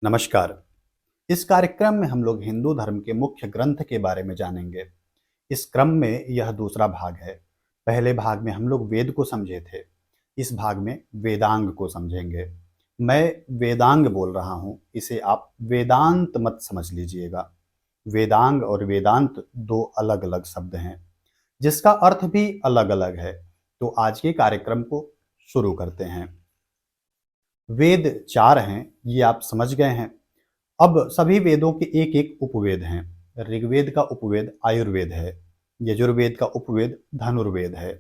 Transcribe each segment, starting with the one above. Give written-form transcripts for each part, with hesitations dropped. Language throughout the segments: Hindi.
नमस्कार। इस कार्यक्रम में हम लोग हिंदू धर्म के मुख्य ग्रंथ के बारे में जानेंगे। इस क्रम में यह दूसरा भाग है। पहले भाग में हम लोग वेद को समझे थे। इस भाग में वेदांग को समझेंगे। मैं वेदांग बोल रहा हूँ, इसे आप वेदांत मत समझ लीजिएगा। वेदांग और वेदांत दो अलग अलग शब्द हैं, जिसका अर्थ भी अलग अलग है। तो आज के कार्यक्रम को शुरू करते हैं। वेद चार हैं, ये आप समझ गए हैं। अब सभी वेदों के एक एक उपवेद हैं। ऋग्वेद का उपवेद आयुर्वेद है। यजुर्वेद का उपवेद धनुर्वेद है।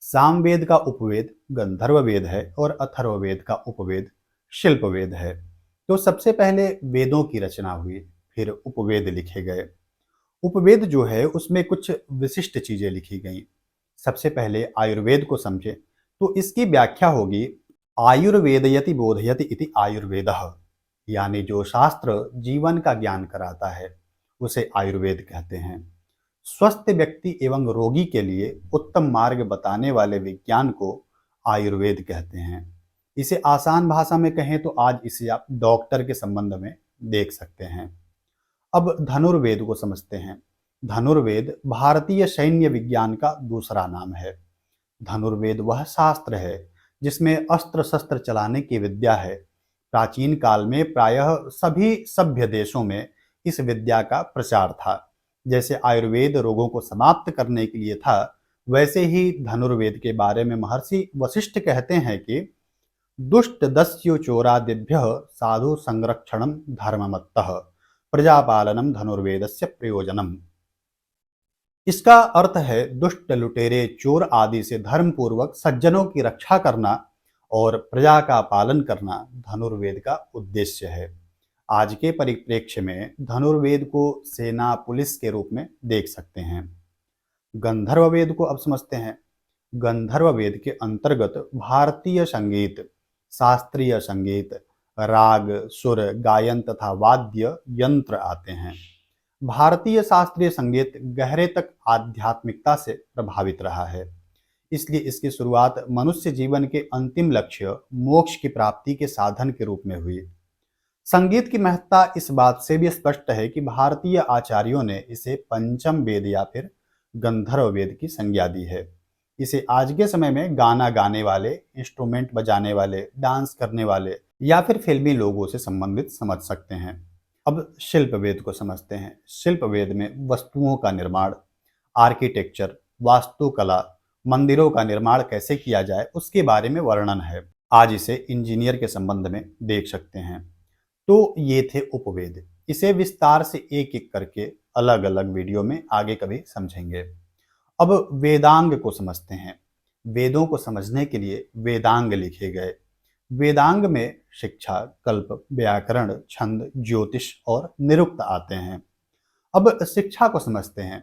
सामवेद का उपवेद गंधर्व वेद है और अथर्ववेद का उपवेद शिल्पवेद है। तो सबसे पहले वेदों की रचना हुई, फिर उपवेद लिखे गए। उपवेद जो है उसमें कुछ विशिष्ट चीजें लिखी गई। सबसे पहले आयुर्वेद को समझे तो इसकी व्याख्या होगी, आयुर्वेदयति बोधयति इति आयुर्वेदः, यानी जो शास्त्र जीवन का ज्ञान कराता है उसे आयुर्वेद कहते हैं। स्वस्थ व्यक्ति एवं रोगी के लिए उत्तम मार्ग बताने वाले विज्ञान को आयुर्वेद कहते हैं। इसे आसान भाषा में कहें तो आज इसे आप डॉक्टर के संबंध में देख सकते हैं। अब धनुर्वेद को समझते हैं। धनुर्वेद भारतीय सैन्य विज्ञान का दूसरा नाम है। धनुर्वेद वह शास्त्र है जिसमें अस्त्र शस्त्र चलाने की विद्या है। प्राचीन काल में प्रायः सभी सभ्य देशों में इस विद्या का प्रचार था। जैसे आयुर्वेद रोगों को समाप्त करने के लिए था, वैसे ही धनुर्वेद के बारे में महर्षि वशिष्ठ कहते हैं कि दुष्ट दस्यु चोरादिभ्यः साधु संरक्षणम धर्ममत्तः प्रजापालनम धनुर्वेदस्य प्रयोजनम। इसका अर्थ है दुष्ट लुटेरे चोर आदि से धर्म पूर्वक सज्जनों की रक्षा करना और प्रजा का पालन करना धनुर्वेद का उद्देश्य है। आज के परिप्रेक्ष्य में धनुर्वेद को सेना पुलिस के रूप में देख सकते हैं। गंधर्व वेद को अब समझते हैं। गंधर्व वेद के अंतर्गत भारतीय संगीत, शास्त्रीय संगीत, राग, सुर, गायन तथा वाद्य यंत्र आते हैं। भारतीय शास्त्रीय संगीत गहरे तक आध्यात्मिकता से प्रभावित रहा है, इसलिए इसकी शुरुआत मनुष्य जीवन के अंतिम लक्ष्य मोक्ष की प्राप्ति के साधन के रूप में हुई। संगीत की महत्ता इस बात से भी स्पष्ट है कि भारतीय आचार्यों ने इसे पंचम वेद या फिर गंधर्व वेद की संज्ञा दी है। इसे आज के समय में गाना गाने वाले, इंस्ट्रूमेंट बजाने वाले, डांस करने वाले या फिर फिल्मी लोगों से संबंधित समझ सकते हैं। अब शिल्प वेद को समझते हैं। शिल्प वेद में वस्तुओं का निर्माण, आर्किटेक्चर, वास्तुकला, मंदिरों का निर्माण कैसे किया जाए उसके बारे में वर्णन है। आज इसे इंजीनियर के संबंध में देख सकते हैं। तो ये थे उपवेद। इसे विस्तार से एक एक करके अलग अलग वीडियो में आगे कभी समझेंगे। अब वेदांग को समझते हैं। वेदों को समझने के लिए वेदांग लिखे गए। वेदांग में शिक्षा, कल्प, व्याकरण, छंद, ज्योतिष और निरुक्त आते हैं। अब शिक्षा को समझते हैं।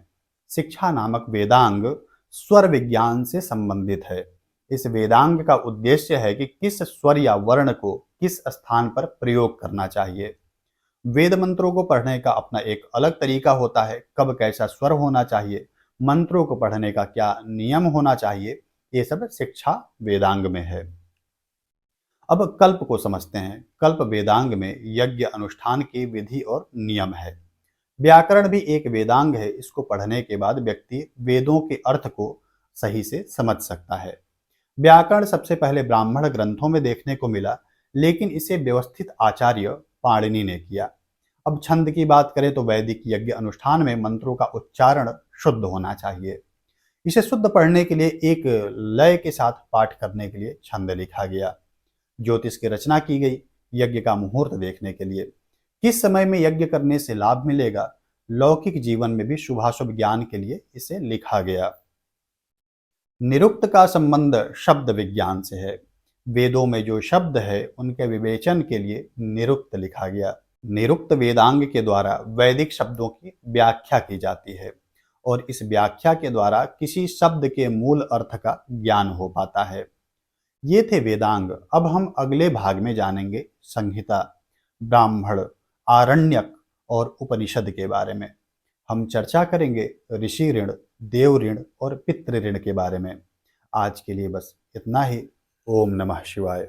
शिक्षा नामक वेदांग स्वर विज्ञान से संबंधित है। इस वेदांग का उद्देश्य है कि किस स्वर या वर्ण को किस स्थान पर प्रयोग करना चाहिए। वेद मंत्रों को पढ़ने का अपना एक अलग तरीका होता है। कब कैसा स्वर होना चाहिए, मंत्रों को पढ़ने का क्या नियम होना चाहिए, ये सब शिक्षा वेदांग में है। अब कल्प को समझते हैं। कल्प वेदांग में यज्ञ अनुष्ठान की विधि और नियम है। व्याकरण भी एक वेदांग है। इसको पढ़ने के बाद व्यक्ति वेदों के अर्थ को सही से समझ सकता है। व्याकरण सबसे पहले ब्राह्मण ग्रंथों में देखने को मिला, लेकिन इसे व्यवस्थित आचार्य पाणिनि ने किया। अब छंद की बात करें तो वैदिक यज्ञ अनुष्ठान में मंत्रों का उच्चारण शुद्ध होना चाहिए। इसे शुद्ध पढ़ने के लिए एक लय के साथ पाठ करने के लिए छंद लिखा गया। ज्योतिष की रचना की गई यज्ञ का मुहूर्त देखने के लिए। किस समय में यज्ञ करने से लाभ मिलेगा, लौकिक जीवन में भी शुभाशुभ ज्ञान के लिए इसे लिखा गया। निरुक्त का संबंध शब्द विज्ञान से है। वेदों में जो शब्द है उनके विवेचन के लिए निरुक्त लिखा गया। निरुक्त वेदांग के द्वारा वैदिक शब्दों की व्याख्या की जाती है और इस व्याख्या के द्वारा किसी शब्द के मूल अर्थ का ज्ञान हो पाता है। ये थे वेदांग। अब हम अगले भाग में जानेंगे संहिता, ब्राह्मण, आरण्यक और उपनिषद के बारे में। हम चर्चा करेंगे ऋषि ऋण, देव ऋण और पितृ ऋण के बारे में। आज के लिए बस इतना ही। ओम नमः शिवाय।